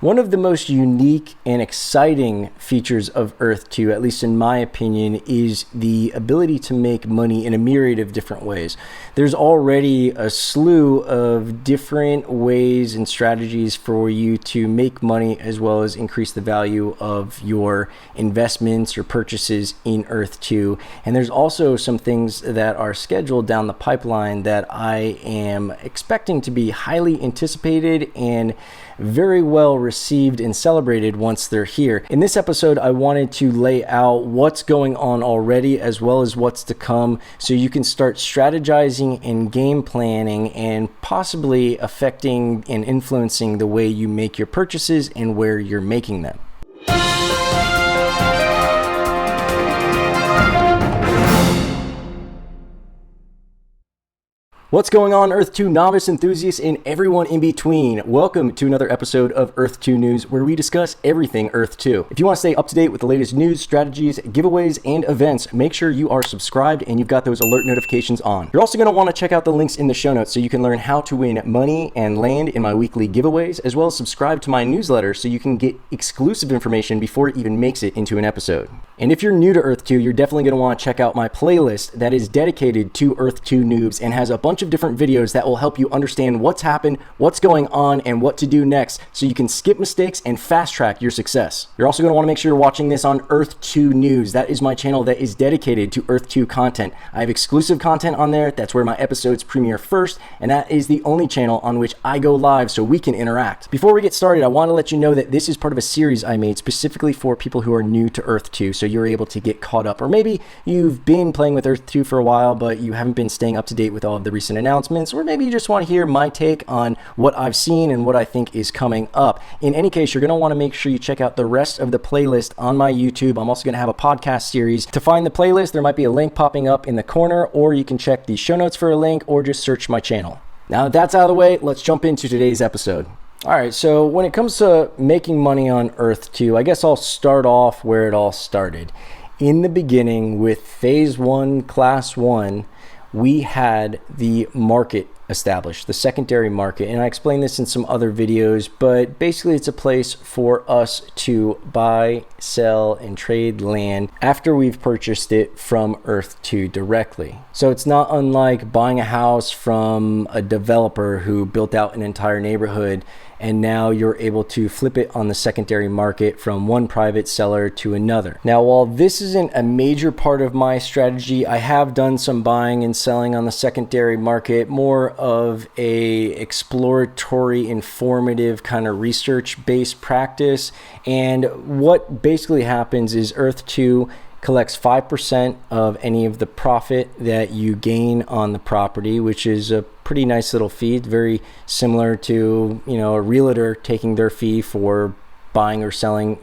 One of the most unique and exciting features of Earth 2, at least in my opinion, is the ability to make money in a myriad of different ways. There's already a slew of different ways and strategies for you to make money as well as increase the value of your investments or purchases in Earth 2. And there's also some things that are scheduled down the pipeline that I am expecting to be highly anticipated and very well received and celebrated once they're here. In this episode, I wanted to lay out what's going on already as well as what's to come so you can start strategizing and game planning and possibly affecting and influencing the way you make your purchases and where you're making them. What's going on, Earth 2 novice enthusiasts and everyone in between? Welcome to another episode of Earth 2 News, where we discuss everything Earth 2. If you want to stay up to date with the latest news, strategies, giveaways, and events, make sure you are subscribed and you've got those alert notifications on. You're also going to want to check out the links in the show notes so you can learn how to win money and land in my weekly giveaways, as well as subscribe to my newsletter so you can get exclusive information before it even makes it into an episode. And if you're new to Earth 2, you're definitely going to want to check out my playlist that is dedicated to Earth 2 noobs and has a bunch of different videos that will help you understand what's happened, what's going on, and what to do next so you can skip mistakes and fast track your success. You're also going to want to make sure you're watching this on Earth 2 News. That is my channel that is dedicated to Earth 2 content. I have exclusive content on there. That's where my episodes premiere first, and that is the only channel on which I go live so we can interact. Before we get started, I want to let you know that this is part of a series I made specifically for people who are new to Earth 2, so you're able to get caught up. Or maybe you've been playing with Earth 2 for a while, but you haven't been staying up to date with all of the recent announcements, or maybe you just want to hear my take on what I've seen and what I think is coming up. In any case, you're going to want to make sure you check out the rest of the playlist on my YouTube. I'm also going to have a podcast series. To find the playlist, there might be a link popping up in the corner, or you can check the show notes for a link, or just search my channel. Now that that's out of the way, let's jump into today's episode. All right, so when it comes to making money on Earth 2, I guess I'll start off where it all started. In the beginning, with Phase 1, Class 1, we had the market established, the secondary market. And I explained this in some other videos, but basically it's a place for us to buy, sell, and trade land after we've purchased it from Earth 2 directly. So it's not unlike buying a house from a developer who built out an entire neighborhood, and now you're able to flip it on the secondary market from one private seller to another. Now, while this isn't a major part of my strategy, I have done some buying and selling on the secondary market, more of a exploratory, informative kind of research-based practice. And what basically happens is Earth 2 collects 5% of any of the profit that you gain on the property, which is a pretty nice little fee. It's very similar to, a realtor taking their fee for buying or selling,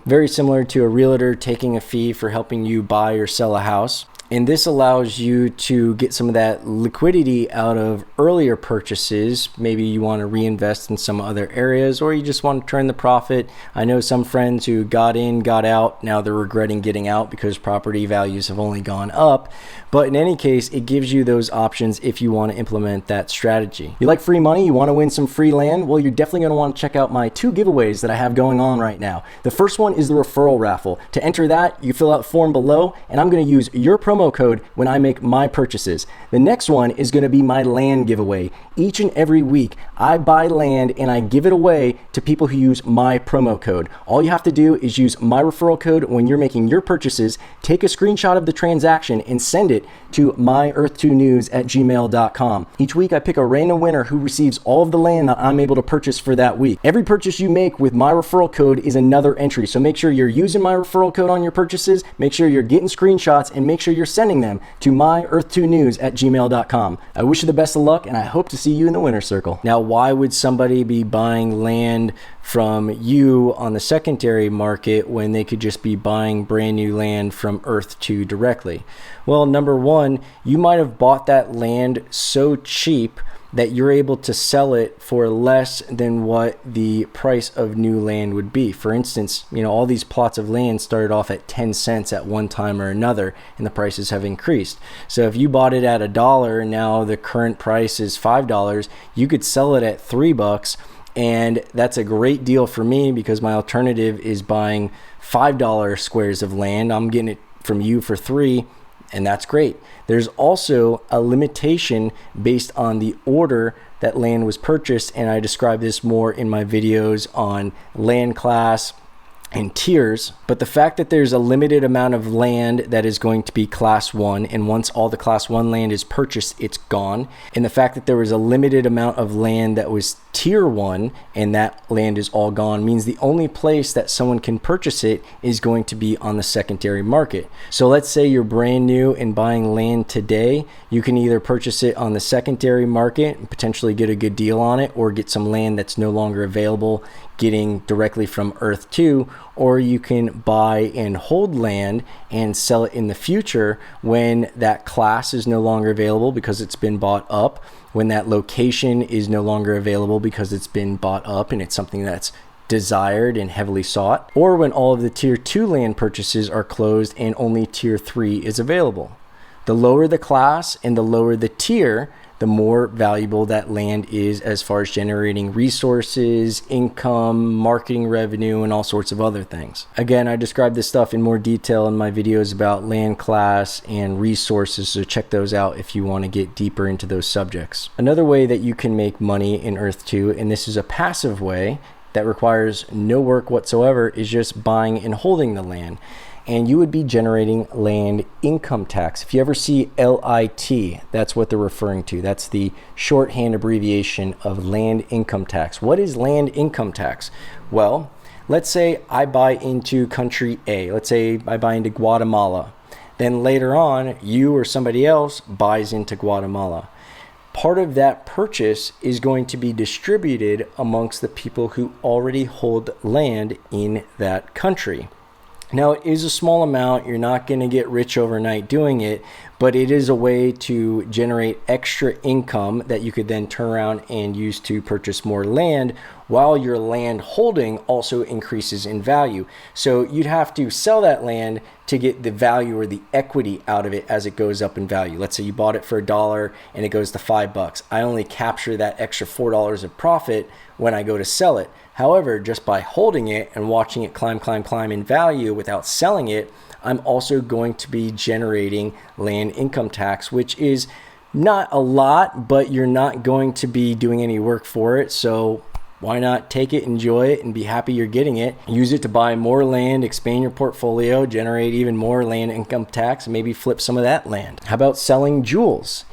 very similar to a realtor taking a fee for helping you buy or sell a house. And this allows you to get some of that liquidity out of earlier purchases. Maybe you want to reinvest in some other areas, or you just want to turn the profit. I know some friends who got in, got out. Now they're regretting getting out because property values have only gone up. But in any case, it gives you those options if you want to implement that strategy. You like free money? You want to win some free land? Well, you're definitely going to want to check out my 2 giveaways that I have going on right now. The first one is the referral raffle. To enter that, you fill out the form below, and I'm going to use your promo code when I make my purchases. The next one is going to be my land giveaway. Each and every week, I buy land and I give it away to people who use my promo code. All you have to do is use my referral code when you're making your purchases, take a screenshot of the transaction, and send it to myearth2news@gmail.com. Each week, I pick a random winner who receives all of the land that I'm able to purchase for that week. Every purchase you make with my referral code is another entry, so make sure you're using my referral code on your purchases, make sure you're getting screenshots, and make sure you're sending them to myearth2news@gmail.com. I wish you the best of luck, and I hope to see you in the winner's circle. Now, why would somebody be buying land from you on the secondary market when they could just be buying brand new land from Earth 2 directly? Well, number one, you might have bought that land so cheap that you're able to sell it for less than what the price of new land would be. For instance, all these plots of land started off at 10 cents at one time or another, and the prices have increased. So if you bought it at $1, now the current price is $5, you could sell it at $3 And that's a great deal for me because my alternative is buying $5 squares of land. I'm getting it from you for $3, and that's great. There's also a limitation based on the order that land was purchased, and I describe this more in my videos on land class and tiers. But the fact that there's a limited amount of land that is going to be class 1, and once all the class 1 land is purchased, it's gone, and the fact that there was a limited amount of land that was tier 1 and that land is all gone means the only place that someone can purchase it is going to be on the secondary market. So let's say you're brand new and buying land today, you can either purchase it on the secondary market and potentially get a good deal on it, or get some land that's no longer available getting directly from Earth 2, or you can buy and hold land and sell it in the future when that class is no longer available because it's been bought up, when that location is no longer available because it's been bought up and it's something that's desired and heavily sought, or when all of the tier 2 land purchases are closed and only tier 3 is available. The lower the class and the lower the tier, the more valuable that land is as far as generating resources, income, marketing revenue, and all sorts of other things. Again, I describe this stuff in more detail in my videos about land class and resources, so check those out if you want to get deeper into those subjects. Another way that you can make money in Earth 2, and this is a passive way that requires no work whatsoever, is just buying and holding the land. And you would be generating land income tax. If you ever see LIT, that's what they're referring to. That's the shorthand abbreviation of land income tax. What is land income tax? Well, let's say I buy into country A. Let's say I buy into Guatemala. Then later on, you or somebody else buys into Guatemala. Part of that purchase is going to be distributed amongst the people who already hold land in that country. Now, it is a small amount. You're not going to get rich overnight doing it, but it is a way to generate extra income that you could then turn around and use to purchase more land, while your land holding also increases in value. So you'd have to sell that land to get the value or the equity out of it as it goes up in value. Let's say you bought it for $1 and it goes to $5. I only capture that extra $4 of profit when I go to sell it. However, just by holding it and watching it climb in value without selling it, I'm also going to be generating land income tax, which is not a lot, but you're not going to be doing any work for it. So why not take it, enjoy it, and be happy you're getting it? Use it to buy more land, expand your portfolio, generate even more land income tax, and maybe flip some of that land. How about selling jewels?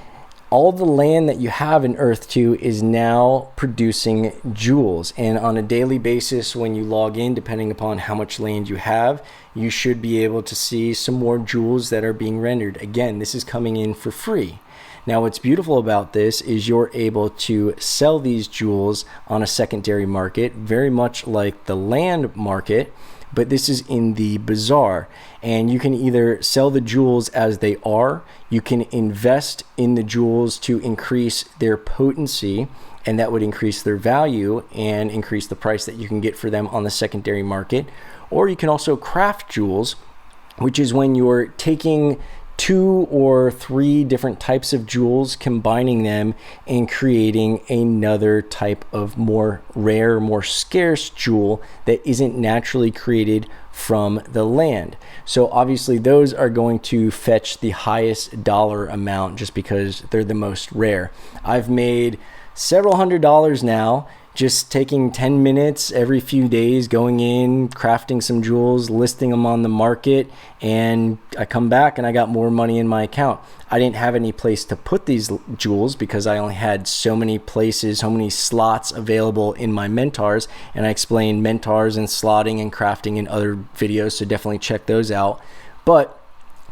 All the land that you have in Earth 2 is now producing jewels, and on a daily basis when you log in, depending upon how much land you have, you should be able to see some more jewels that are being rendered. Again, this is coming in for free. Now, what's beautiful about this is you're able to sell these jewels on a secondary market, very much like the land market, but this is in the bazaar. And you can either sell the jewels as they are, you can invest in the jewels to increase their potency, and that would increase their value and increase the price that you can get for them on the secondary market. Or you can also craft jewels, which is when you're taking 2 or 3 different types of jewels, combining them and creating another type of more rare, more scarce jewel that isn't naturally created from the land. So obviously those are going to fetch the highest dollar amount just because they're the most rare. I've made several $100s now just taking 10 minutes every few days, going in, crafting some jewels, listing them on the market, and I come back and I got more money in my account. I didn't have any place to put these jewels because I only had so many places, so many slots available in my mentors, and I explained mentors and slotting and crafting in other videos, so definitely check those out. But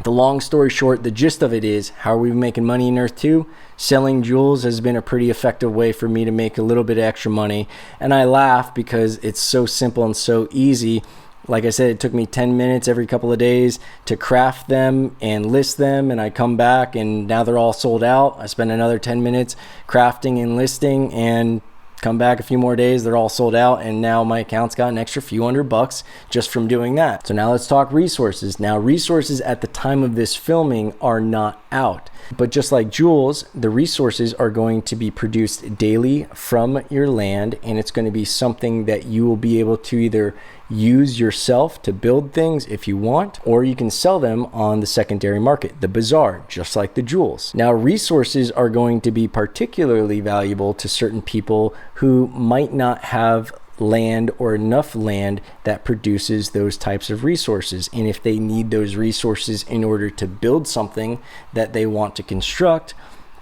the long story short, the gist of it is, how are we making money in Earth 2? Selling jewels has been a pretty effective way for me to make a little bit of extra money. And I laugh because it's so simple and so easy. Like I said, it took me 10 minutes every couple of days to craft them and list them. And I come back and now they're all sold out. I spend another 10 minutes crafting and listing, and Come back a few more days, they're all sold out, and now my account's got an extra few $100 just from doing that. So now let's talk resources. Now, resources at the time of this filming are not out, but just like jewels, the resources are going to be produced daily from your land, and it's going to be something that you will be able to either use yourself to build things if you want, or you can sell them on the secondary market, the bazaar, just like the jewels. Now, resources are going to be particularly valuable to certain people who might not have land or enough land that produces those types of resources. And if they need those resources in order to build something that they want to construct,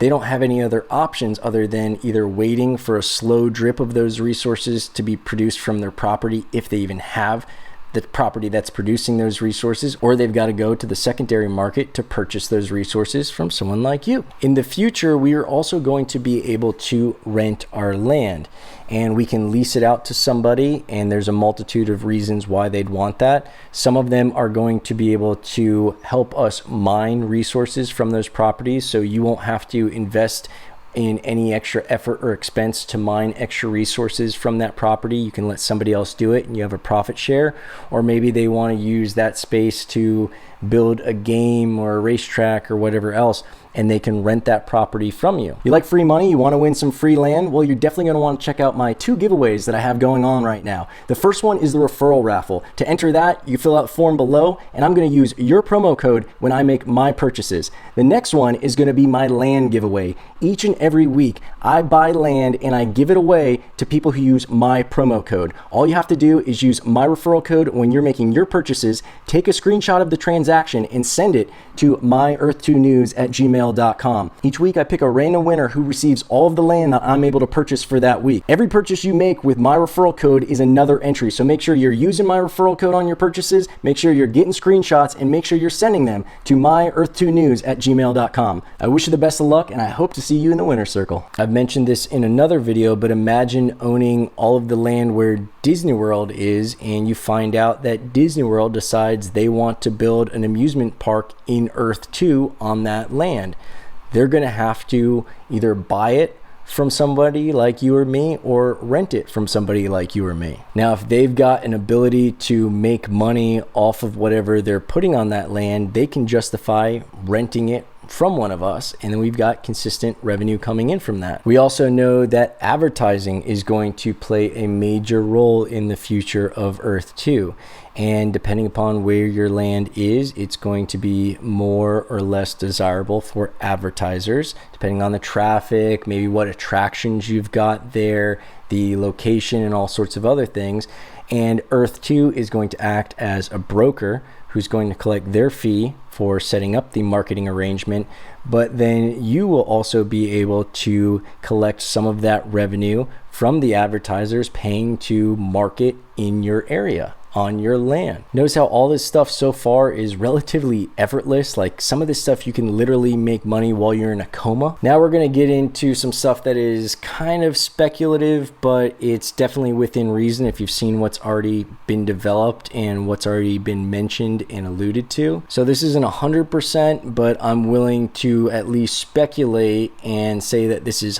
they don't have any other options other than either waiting for a slow drip of those resources to be produced from their property, if they even have the property that's producing those resources, or they've got to go to the secondary market to purchase those resources from someone like you. In the future, we are also going to be able to rent our land, and we can lease it out to somebody, and there's a multitude of reasons why they'd want that. Some of them are going to be able to help us mine resources from those properties, so you won't have to invest in any extra effort or expense to mine extra resources from that property. You can let somebody else do it and you have a profit share. Or maybe they want to use that space to build a game or a racetrack or whatever else, and they can rent that property from you. You like free money? You want to win some free land? Well, you're definitely going to want to check out my 2 giveaways that I have going on right now. The first one is the referral raffle. To enter that, you fill out the form below, and I'm going to use your promo code when I make my purchases. The next one is going to be my land giveaway. Each and every week, I buy land and I give it away to people who use my promo code. All you have to do is use my referral code when you're making your purchases, take a screenshot of the transaction, and send it to myearth2news@gmail.com. Each week I pick a random winner who receives all of the land that I'm able to purchase for that week. Every purchase you make with my referral code is another entry, so make sure you're using my referral code on your purchases, make sure you're getting screenshots, and make sure you're sending them to myearth2news@gmail.com. I wish you the best of luck, and I hope to see you in the winner's circle. I've mentioned this in another video, but imagine owning all of the land where Disney World is, and you find out that Disney World decides they want to build an amusement park in Earth 2 on that land. They're going to have to either buy it from somebody like you or me, or rent it from somebody like you or me. Now, if they've got an ability to make money off of whatever they're putting on that land, they can justify renting it from one of us, and then we've got consistent revenue coming in from that. We also know that advertising is going to play a major role in the future of Earth 2. And depending upon where your land is, it's going to be more or less desirable for advertisers, depending on the traffic, maybe what attractions you've got there, the location, and all sorts of other things. And Earth 2 is going to act as a broker who's going to collect their fee for setting up the marketing arrangement, but then you will also be able to collect some of that revenue from the advertisers paying to market in your area, on your land. Notice how all this stuff so far is relatively effortless. Like, some of this stuff you can literally make money while you're in a coma. Now we're going to get into some stuff that is kind of speculative, but it's definitely within reason if you've seen what's already been developed and what's already been mentioned and alluded to. So this isn't 100%, but I'm willing to at least speculate and say that this is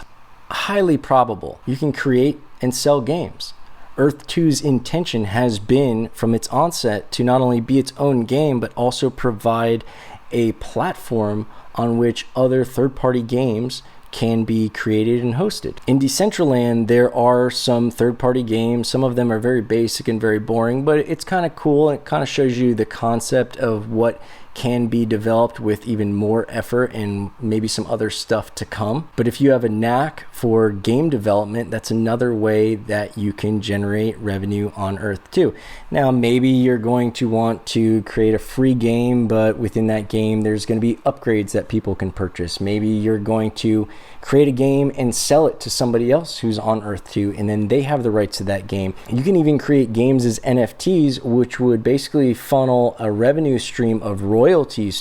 highly probable. You can create and sell games. Earth 2's intention has been from its onset to not only be its own game, but also provide a platform on which other third-party games can be created and hosted. In Decentraland, there are some third-party games. Some of them are very basic and very boring, but it's kind of cool, and it kind of shows you the concept of what can be developed with even more effort and maybe some other stuff to come. But if you have a knack for game development, that's another way that you can generate revenue on Earth 2. Now, maybe you're going to want to create a free game, but within that game, there's going to be upgrades that people can purchase. Maybe you're going to create a game and sell it to somebody else who's on Earth 2, and then they have the rights to that game. You can even create games as NFTs, which would basically funnel a revenue stream of royalties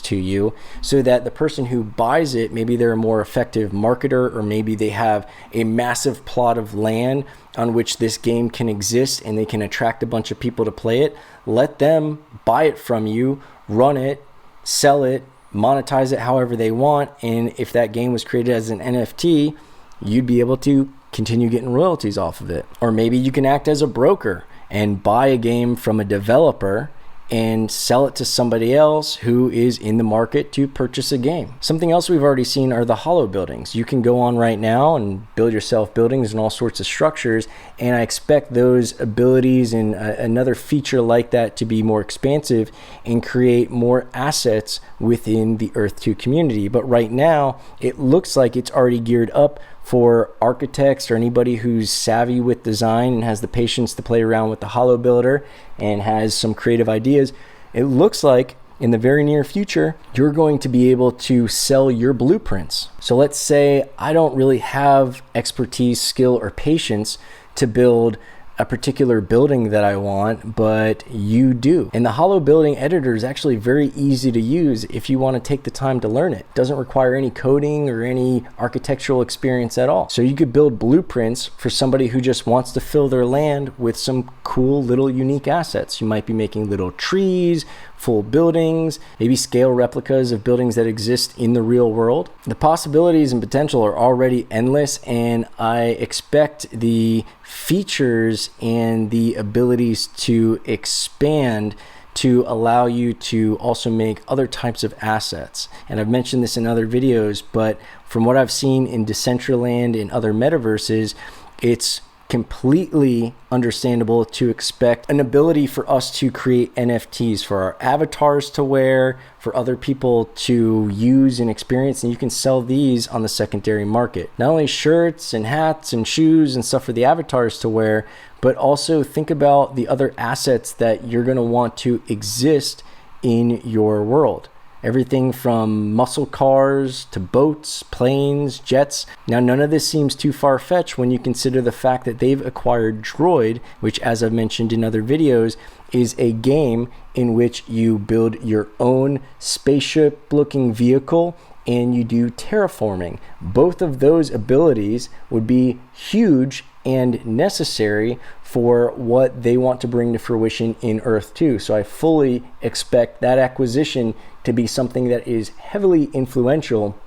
to you, so that the person who buys it, maybe they're a more effective marketer, or maybe they have a massive plot of land on which this game can exist and they can attract a bunch of people to play it. Let them buy it from you, run it, sell it, monetize it however they want, and if that game was created as an NFT, you'd be able to continue getting royalties off of it. Or maybe you can act as a broker and buy a game from a developer and sell it to somebody else who is in the market to purchase a game. Something else we've already seen are the hollow buildings. You can go on right now and build yourself buildings and all sorts of structures, and I expect those abilities and another feature like that to be more expansive and create more assets within the Earth 2 community. But right now, it looks like it's already geared up for architects or anybody who's savvy with design and has the patience to play around with the hollow builder and has some creative ideas. It looks like in the very near future, you're going to be able to sell your blueprints. So let's say I don't really have expertise, skill, or patience to build a particular building that I want, but you do. And the hollow building editor is actually very easy to use if you want to take the time to learn it. It doesn't require any coding or any architectural experience at all. So you could build blueprints for somebody who just wants to fill their land with some cool little unique assets. You might be making little trees, full buildings, maybe scale replicas of buildings that exist in the real world. The possibilities and potential are already endless, and I expect the features and the abilities to expand to allow you to also make other types of assets. And I've mentioned this in other videos, but from what I've seen in Decentraland and other metaverses, it's completely understandable to expect an ability for us to create NFTs for our avatars to wear, for other people to use and experience, and you can sell these on the secondary market. Not only shirts and hats and shoes and stuff for the avatars to wear, but also think about the other assets that you're going to want to exist in your world. Everything from muscle cars to boats, planes, jets. Now, none of this seems too far-fetched when you consider the fact that they've acquired Droid, which, as I've mentioned in other videos, is a game in which you build your own spaceship-looking vehicle and you do terraforming. Both of those abilities would be huge and necessary for what they want to bring to fruition in Earth 2. So I fully expect that acquisition to be something that is heavily influential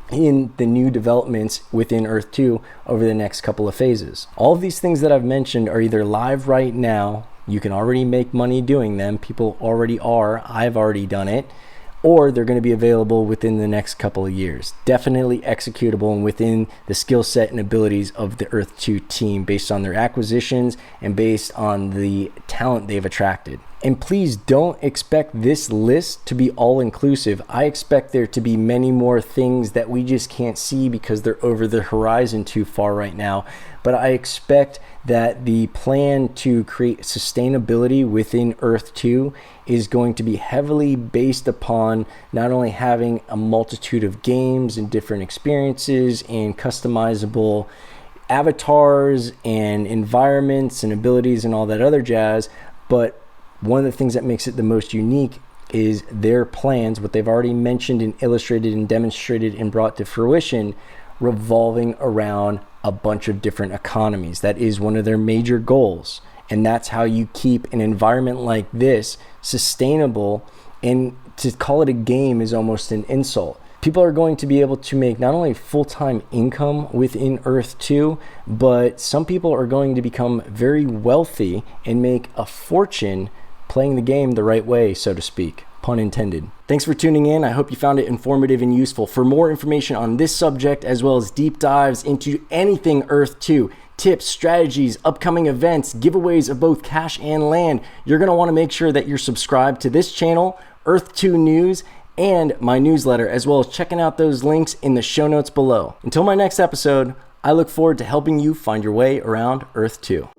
in the new developments within Earth 2 over the next couple of phases. All of these things that I've mentioned are either live right now, you can already make money doing them, people already are, I've already done it, or they're going to be available within the next couple of years. Definitely executable and within the skill set and abilities of the Earth 2 team based on their acquisitions and based on the talent they've attracted. And please don't expect this list to be all inclusive. I expect there to be many more things that we just can't see because they're over the horizon too far right now. But I expect that the plan to create sustainability within Earth 2 is going to be heavily based upon not only having a multitude of games and different experiences and customizable avatars and environments and abilities and all that other jazz, but one of the things that makes it the most unique is their plans, what they've already mentioned and illustrated and demonstrated and brought to fruition, revolving around a bunch of different economies. That is one of their major goals. And that's how you keep an environment like this sustainable. And to call it a game is almost an insult. People are going to be able to make not only full-time income within Earth 2, but some people are going to become very wealthy and make a fortune playing the game the right way, so to speak. Pun intended. Thanks for tuning in. I hope you found it informative and useful. For more information on this subject, as well as deep dives into anything Earth 2, tips, strategies, upcoming events, giveaways of both cash and land, you're going to want to make sure that you're subscribed to this channel, Earth 2 News, and my newsletter, as well as checking out those links in the show notes below. Until my next episode, I look forward to helping you find your way around Earth 2.